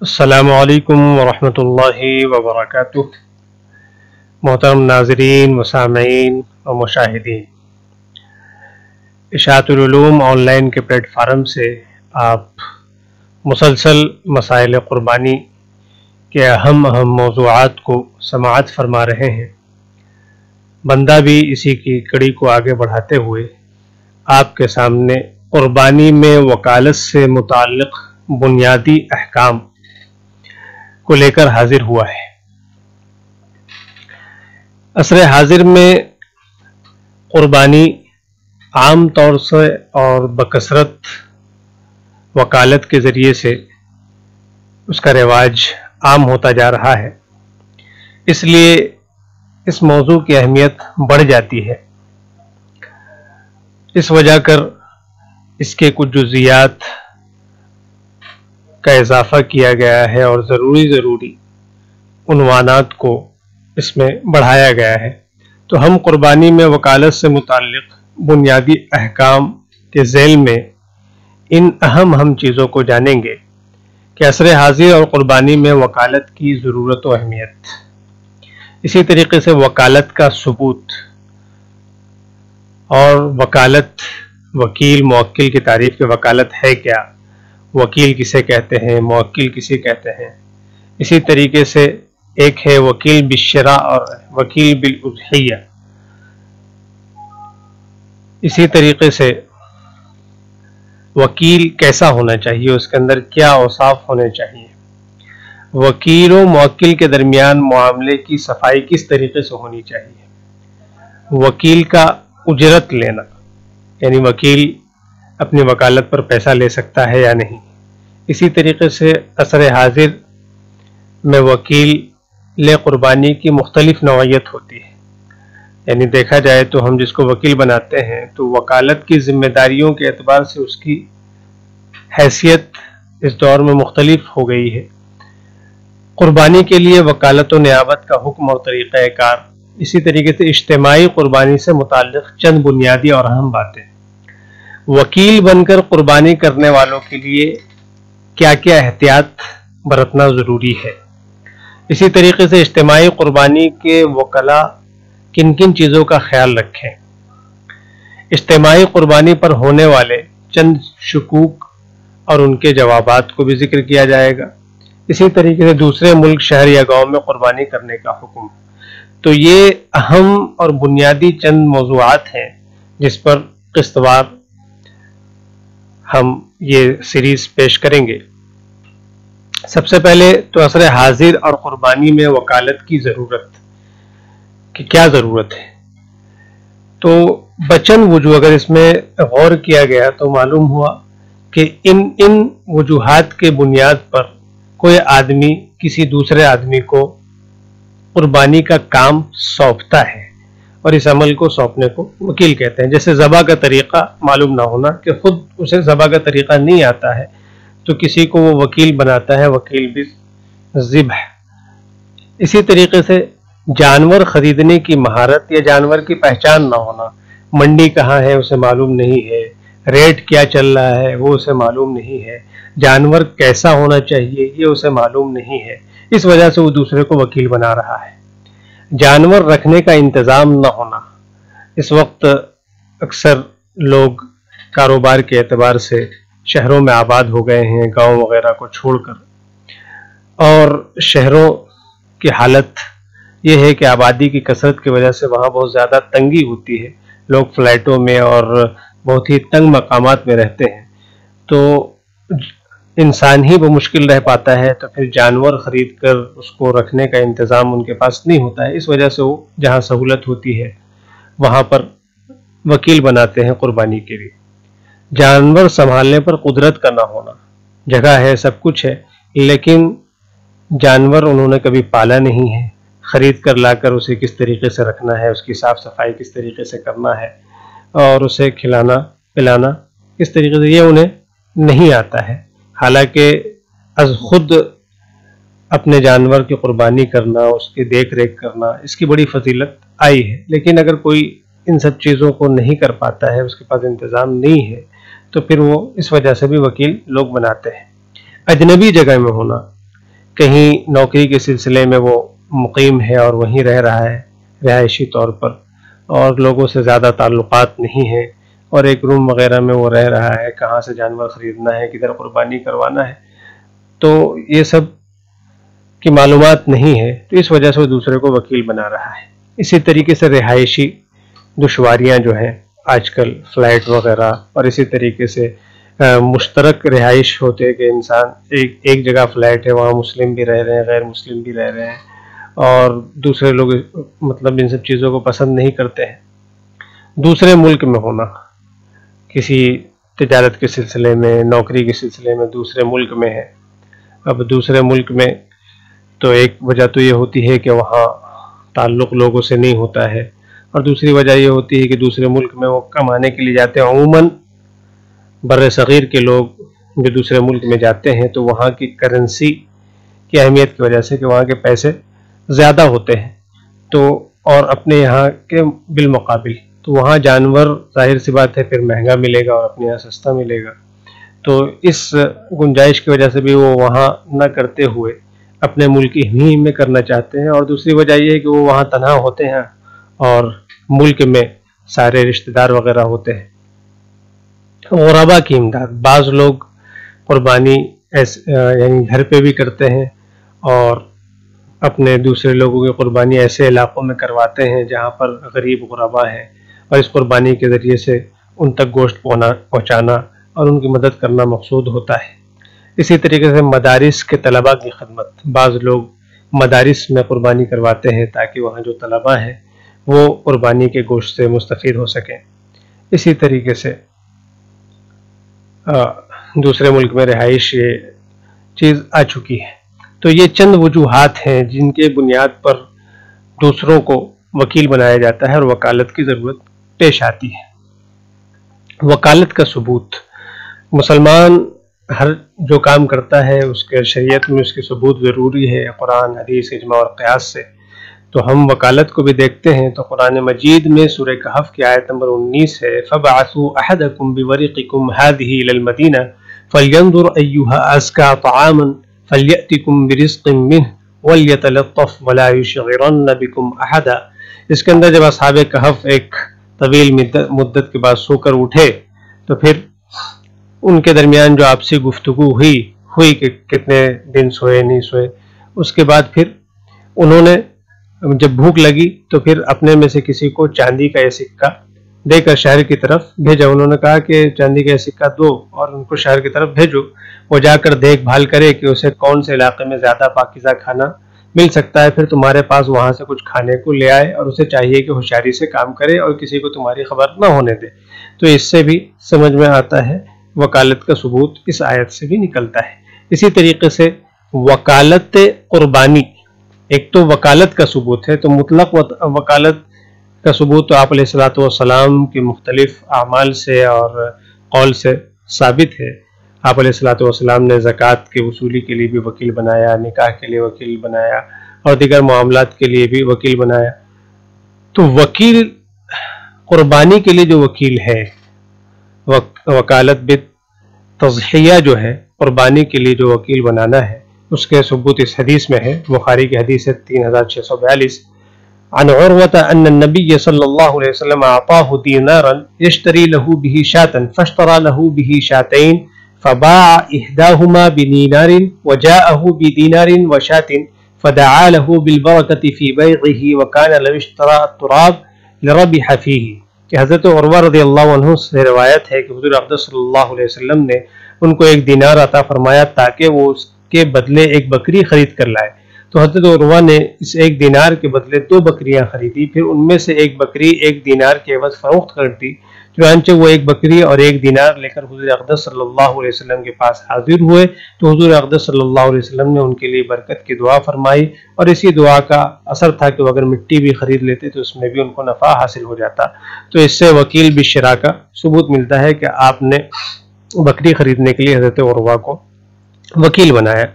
السلام علیکم ورحمۃ اللہ وبرکاتہ۔ محترم ناظرین و سامعین و مشاہدین، اشاعت العلوم آن لائن کے پلیٹ فارم سے آپ مسلسل مسائل قربانی کے اہم موضوعات کو سماعت فرما رہے ہیں۔ بندہ بھی اسی کی کڑی کو آگے بڑھاتے ہوئے آپ کے سامنے قربانی میں وکالت سے متعلق بنیادی احکام کو لے کر حاضر ہوا ہے۔ عصر حاضر میں قربانی عام طور سے اور بکثرت وکالت کے ذریعے سے اس کا رواج عام ہوتا جا رہا ہے، اس لیے اس موضوع کی اہمیت بڑھ جاتی ہے۔ اس وجہ کر اس کے کچھ جزیات کا اضافہ کیا گیا ہے اور ضروری عنوانات کو اس میں بڑھایا گیا ہے۔ تو ہم قربانی میں وکالت سے متعلق بنیادی احکام کے ذیل میں ان اہم چیزوں کو جانیں گے کہ عصر حاضر اور قربانی میں وکالت کی ضرورت و اہمیت، اسی طریقے سے وکالت کا ثبوت اور وکالت، وکیل موکل کی تعریف کے وکالت ہے کیا، وکیل کسے کہتے ہیں، موکل کسے کہتے ہیں۔ اسی طریقے سے ایک ہے وکیل بالشراء اور وکیل بالاضحیہ۔ اسی طریقے سے وکیل کیسا ہونا چاہیے، اس کے اندر کیا اوصاف ہونے چاہیے، وکیل و موکل کے درمیان معاملے کی صفائی کس طریقے سے ہونی چاہیے، وکیل کا اجرت لینا، یعنی وکیل اپنی وکالت پر پیسہ لے سکتا ہے یا نہیں۔ اسی طریقے سے عصر حاضر میں وکیل قربانی کی مختلف نوعیت ہوتی ہے، یعنی دیکھا جائے تو ہم جس کو وکیل بناتے ہیں تو وکالت کی ذمہ داریوں کے اعتبار سے اس کی حیثیت اس دور میں مختلف ہو گئی ہے۔ قربانی کے لیے وکالت و نیابت کا حکم اور طریقہ کار، اسی طریقے سے اجتماعی قربانی سے متعلق چند بنیادی اور اہم باتیں، وکیل بن کر قربانی کرنے والوں کے لیے کیا کیا احتیاط برتنا ضروری ہے، اسی طریقے سے اجتماعی قربانی کے وکلاء کن کن چیزوں کا خیال رکھیں، اجتماعی قربانی پر ہونے والے چند شکوک اور ان کے جوابات کو بھی ذکر کیا جائے گا، اسی طریقے سے دوسرے ملک، شہر یا گاؤں میں قربانی کرنے کا حکم۔ تو یہ اہم اور بنیادی چند موضوعات ہیں جس پر قسط وار ہم یہ سیریز پیش کریں گے۔ سب سے پہلے تو عصر حاضر اور قربانی میں وکالت کی ضرورت کہ کیا ضرورت ہے، تو بچن وجوہ اگر اس میں غور کیا گیا تو معلوم ہوا کہ ان وجوہات کے بنیاد پر کوئی آدمی کسی دوسرے آدمی کو قربانی کا کام سونپتا ہے، اور اس عمل کو سونپنے کو وکیل کہتے ہیں۔ جیسے ذبح کا طریقہ معلوم نہ ہونا، کہ خود اسے ذبح کا طریقہ نہیں آتا ہے تو کسی کو وہ وکیل بناتا ہے، وکیل بھی ذبح۔ اسی طریقے سے جانور خریدنے کی مہارت یا جانور کی پہچان نہ ہونا، منڈی کہاں ہے اسے معلوم نہیں ہے، ریٹ کیا چل رہا ہے وہ اسے معلوم نہیں ہے، جانور کیسا ہونا چاہیے یہ اسے معلوم نہیں ہے، اس وجہ سے وہ دوسرے کو وکیل بنا رہا ہے۔ جانور رکھنے کا انتظام نہ ہونا، اس وقت اکثر لوگ کاروبار کے اعتبار سے شہروں میں آباد ہو گئے ہیں، گاؤں وغیرہ کو چھوڑ کر، اور شہروں کی حالت یہ ہے کہ آبادی کی کثرت کی وجہ سے وہاں بہت زیادہ تنگی ہوتی ہے، لوگ فلیٹوں میں اور بہت ہی تنگ مقامات میں رہتے ہیں، تو انسان ہی بمشکل رہ پاتا ہے، تو پھر جانور خرید کر اس کو رکھنے کا انتظام ان کے پاس نہیں ہوتا ہے، اس وجہ سے وہ جہاں سہولت ہوتی ہے وہاں پر وکیل بناتے ہیں قربانی کے لیے۔ جانور سنبھالنے پر قدرت کا نہ ہونا، جگہ ہے سب کچھ ہے لیکن جانور انہوں نے کبھی پالا نہیں ہے، خرید کر لا کر اسے کس طریقے سے رکھنا ہے، اس کی صاف صفائی کس طریقے سے کرنا ہے اور اسے کھلانا پلانا کس طریقے سے، یہ انہیں نہیں آتا ہے۔ حالانکہ از خود اپنے جانور کی قربانی کرنا، اس کی دیکھ ریکھ کرنا، اس کی بڑی فضیلت آئی ہے۔ لیکن اگر کوئی ان سب چیزوں کو نہیں کر پاتا ہے، اس کے پاس انتظام نہیں ہے، تو پھر وہ اس وجہ سے بھی وکیل لوگ بناتے ہیں۔ اجنبی جگہ میں ہونا، کہیں نوکری کے سلسلے میں وہ مقیم ہے اور وہیں رہ رہا ہے رہائشی طور پر، اور لوگوں سے زیادہ تعلقات نہیں ہیں، اور ایک روم وغیرہ میں وہ رہ رہا ہے، کہاں سے جانور خریدنا ہے، کدھر قربانی کروانا ہے، تو یہ سب کی معلومات نہیں ہے، تو اس وجہ سے وہ دوسرے کو وکیل بنا رہا ہے۔ اسی طریقے سے رہائشی دشواریاں جو ہیں آج کل، فلیٹ وغیرہ، اور اسی طریقے سے مشترک رہائش ہوتے کہ انسان ایک جگہ فلیٹ ہے، وہاں مسلم بھی رہ رہے ہیں، غیر مسلم بھی رہ رہے ہیں، اور دوسرے لوگ مطلب ان سب چیزوں کو پسند نہیں کرتے ہیں۔ دوسرے ملک میں ہونا، کسی تجارت کے سلسلے میں، نوکری کے سلسلے میں دوسرے ملک میں ہے۔ اب دوسرے ملک میں تو ایک وجہ تو یہ ہوتی ہے کہ وہاں تعلق لوگوں سے نہیں ہوتا ہے، اور دوسری وجہ یہ ہوتی ہے کہ دوسرے ملک میں وہ کمانے کے لیے جاتے ہیں۔ عموماً بر صغیر کے لوگ جو دوسرے ملک میں جاتے ہیں تو وہاں کی کرنسی کی اہمیت کی وجہ سے کہ وہاں کے پیسے زیادہ ہوتے ہیں، تو اور اپنے یہاں کے بالمقابل، تو وہاں جانور ظاہر سی بات ہے پھر مہنگا ملے گا اور اپنے یہاں سستا ملے گا، تو اس گنجائش کی وجہ سے بھی وہ وہاں نہ کرتے ہوئے اپنے ملک ہی میں کرنا چاہتے ہیں۔ اور دوسری وجہ یہ ہے کہ وہ وہاں تنہا ہوتے ہیں اور ملک میں سارے رشتہ دار وغیرہ ہوتے ہیں۔ غربا کی امداد، بعض لوگ قربانی یعنی گھر پہ بھی کرتے ہیں، اور اپنے دوسرے لوگوں کی قربانی ایسے علاقوں میں کرواتے ہیں جہاں پر غریب غربا ہیں، اور اس قربانی کے ذریعے سے ان تک گوشت پہنچانا اور ان کی مدد کرنا مقصود ہوتا ہے۔ اسی طریقے سے مدارس کے طلباء کی خدمت، بعض لوگ مدارس میں قربانی کرواتے ہیں تاکہ وہاں جو طلباء ہیں وہ قربانی کے گوشت سے مستفید ہو سکیں۔ اسی طریقے سے دوسرے ملک میں رہائش یہ چیز آ چکی ہے۔ تو یہ چند وجوہات ہیں جن کے بنیاد پر دوسروں کو وکیل بنایا جاتا ہے اور وکالت کی ضرورت پیش آتی ہے۔ وکالت کا ثبوت، مسلمان ہر جو کام کرتا ہے اس کے شریعت میں اس کی ثبوت ضروری ہے، قرآن، حدیث، اجماع اور قیاس سے۔ تو ہم وکالت کو بھی دیکھتے ہیں تو قرآن مجید میں سورہ کہف کی آیت نمبر 19 ہے، فَبَعَثُوا أَحَدَكُمْ بِوَرِقِكُمْ هَذِهِ إِلَى الْمَدِينَةِ فَلْيَنْظُرْ أَيُّهَا أَزْكَىٰ طَعَامًا فَلْيَأْتِكُمْ بِرِزْقٍ مِّنْهُ وَلْيَتَلَطَّفْ وَلَا يُشْعِرَنَّ بِكُمْ أَحَدًا۔ اس کے اندر جب اصحاب کہف ایک طویل مدت کے بعد سو کر اٹھے تو پھر ان کے درمیان جو آپسی گفتگو ہوئی کہ کتنے دن سوئے نہیں سوئے، اس کے بعد پھر انہوں نے جب بھوک لگی تو پھر اپنے میں سے کسی کو چاندی کا یہ سکہ دے کر شہر کی طرف بھیجا۔ انہوں نے کہا کہ چاندی کا یہ سکہ دو اور ان کو شہر کی طرف بھیجو، وہ جا کر دیکھ بھال کرے کہ اسے کون سے علاقے میں زیادہ پاکیزہ کھانا مل سکتا ہے، پھر تمہارے پاس وہاں سے کچھ کھانے کو لے آئے، اور اسے چاہیے کہ ہوشیاری سے کام کرے اور کسی کو تمہاری خبر نہ ہونے دے۔ تو اس سے بھی سمجھ میں آتا ہے وکالت کا ثبوت اس آیت سے بھی نکلتا ہے۔ اسی طریقے سے وکالت قربانی، ایک تو وکالت کا ثبوت ہے، تو مطلق وکالت کا ثبوت تو آپ علیہ الصلوۃ والسلام کے مختلف اعمال سے اور قول سے ثابت ہے۔ آپ علیہ الصلوۃ والسلام نے زکوٰۃ کے وصولی کے لیے بھی وکیل بنایا، نکاح کے لیے وکیل بنایا، اور دیگر معاملات کے لیے بھی وکیل بنایا۔ تو وکیل قربانی کے لیے جو وکیل ہے، وکالت بالتضحیہ جو ہے، قربانی کے لیے جو وکیل بنانا ہے، اس کے ثبوت اس حدیث میں ہے، بخاری کی حدیث ہے 3642، عن عروة أن النبي صلى الله عليه وسلم أعطاه دينارا يشتري له به شاة فاشترى له به شاتين فباع إحداهما بدينار وجاءه بدينار وشاة فدعا له بالبركة في بيعه وكان لو اشترى التراب لربح فيه۔ کہ حضرت عروہ رضی اللہ عنہ سے روایت ہے کہ حضور اقدس صلی اللہ علیہ وسلم نے ان کو ایک دینار عطا فرمایا تاکہ وہ اس کے بدلے ایک بکری خرید کر لائے۔ تو حضرت عروہ نے اس ایک دینار کے بدلے 2 بکریاں خریدی، پھر ان میں سے ایک بکری ایک دینار کے عوض فروخت کر دی۔ چنانچہ وہ ایک بکری اور ایک دینار لے کر حضور اقدس صلی اللہ علیہ وسلم کے پاس حاضر ہوئے، تو حضور اقدس صلی اللہ علیہ وسلم نے ان کے لیے برکت کی دعا فرمائی، اور اسی دعا کا اثر تھا کہ وہ اگر مٹی بھی خرید لیتے تو اس میں بھی ان کو نفع حاصل ہو جاتا۔ تو اس سے وکیل بالشراء کا ثبوت ملتا ہے کہ آپ نے بکری خریدنے کے لیے حضرت عروہ کو وکیل بنایا۔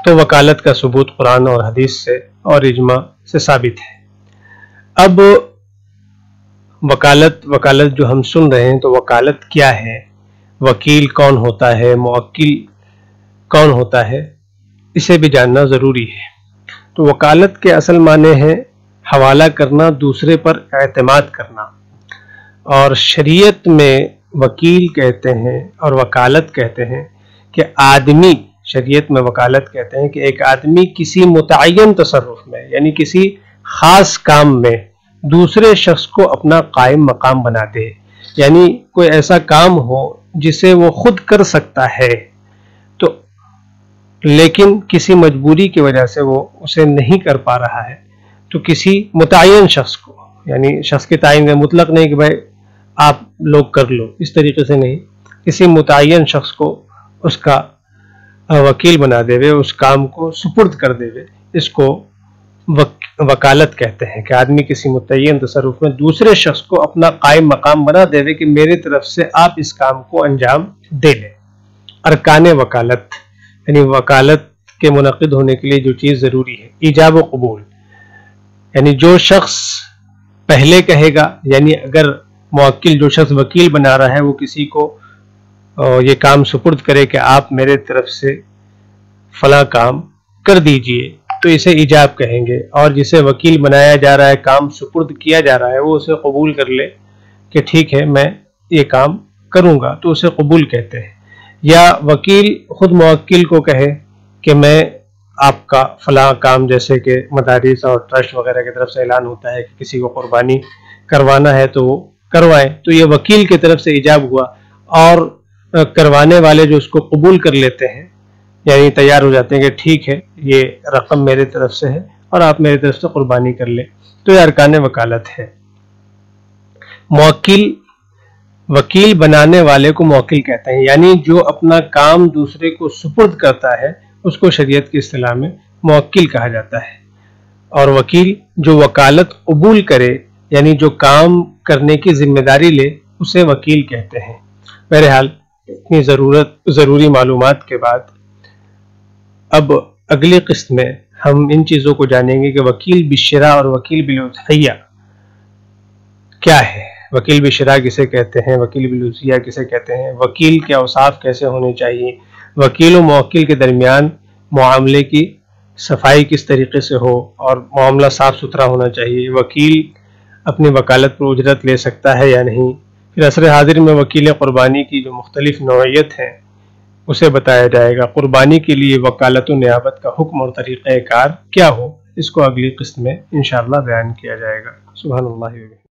تو وکالت کا ثبوت قرآن اور حدیث سے اور اجماع سے ثابت ہے۔ اب وکالت جو ہم سن رہے ہیں، تو وکالت کیا ہے، وکیل کون ہوتا ہے، موکل کون ہوتا ہے، اسے بھی جاننا ضروری ہے۔ تو وکالت کے اصل معنی ہے حوالہ کرنا، دوسرے پر اعتماد کرنا، اور شریعت میں وکیل کہتے ہیں اور وکالت کہتے ہیں کہ آدمی، شریعت میں وکالت کہتے ہیں کہ ایک آدمی کسی متعین تصرف میں، یعنی کسی خاص کام میں دوسرے شخص کو اپنا قائم مقام بنا دے، یعنی کوئی ایسا کام ہو جسے وہ خود کر سکتا ہے تو لیکن کسی مجبوری کی وجہ سے وہ اسے نہیں کر پا رہا ہے، تو کسی متعین شخص کو، یعنی شخص کے تعین میں مطلق نہیں کہ بھائی آپ لوگ کر لو، اس طریقے سے نہیں، کسی متعین شخص کو اس کا وکیل بنا دے وے، اس کام کو سپرد کر دے وے، اس کو وکالت کہتے ہیں کہ آدمی کسی متعین تصرف میں دوسرے شخص کو اپنا قائم مقام بنا دے وے کہ میری طرف سے آپ اس کام کو انجام دے لیں۔ ارکان وکالت، یعنی وکالت کے منعقد ہونے کے لیے جو چیز ضروری ہے، ایجاب و قبول، یعنی جو شخص پہلے کہے گا، یعنی اگر موکل جو شخص وکیل بنا رہا ہے وہ کسی کو یہ کام سپرد کرے کہ آپ میرے طرف سے فلاں کام کر دیجئے، تو اسے ایجاب کہیں گے، اور جسے وکیل بنایا جا رہا ہے، کام سپرد کیا جا رہا ہے، وہ اسے قبول کر لے کہ ٹھیک ہے میں یہ کام کروں گا، تو اسے قبول کہتے ہیں۔ یا وکیل خود موکل کو کہے کہ میں آپ کا فلاں کام، جیسے کہ مدارس اور ٹرسٹ وغیرہ کی طرف سے اعلان ہوتا ہے کہ کسی کو قربانی کروانا ہے تو وہ کروائیں، تو یہ وکیل کی طرف سے ایجاب ہوا، اور کروانے والے جو اس کو قبول کر لیتے ہیں، یعنی تیار ہو جاتے ہیں کہ ٹھیک ہے یہ رقم میرے طرف سے ہے اور آپ میری طرف سے قربانی کر لیں، تو یہ ارکان وکالت ہے۔ وکیل بنانے والے کو موکل کہتے ہیں، یعنی جو اپنا کام دوسرے کو سپرد کرتا ہے اس کو شریعت کی اصطلاح میں موکل کہا جاتا ہے۔ اور وکیل جو وکالت قبول کرے، یعنی جو کام کرنے کی ذمہ داری لے، اسے وکیل کہتے ہیں۔ بہرحال اتنی ضروری معلومات کے بعد اب اگلی قسط میں ہم ان چیزوں کو جانیں گے کہ وکیل بالشراء اور وکیل بالوصیہ کیا ہے، وکیل بالشراء کسے کہتے ہیں، وکیل بالوصیہ کسے کہتے ہیں، وکیل کے اوصاف کیسے ہونے چاہیے، وکیل و موکل کے درمیان معاملے کی صفائی کس طریقے سے ہو اور معاملہ صاف ستھرا ہونا چاہیے، وکیل اپنی وکالت پر اجرت لے سکتا ہے یا نہیں، پھر عصر حاضر میں وکیل قربانی کی جو مختلف نوعیت ہیں اسے بتایا جائے گا، قربانی کے لیے وکالت و نیابت کا حکم اور طریقہ کار کیا ہو، اس کو اگلی قسط میں انشاءاللہ بیان کیا جائے گا۔ سبحان اللہ۔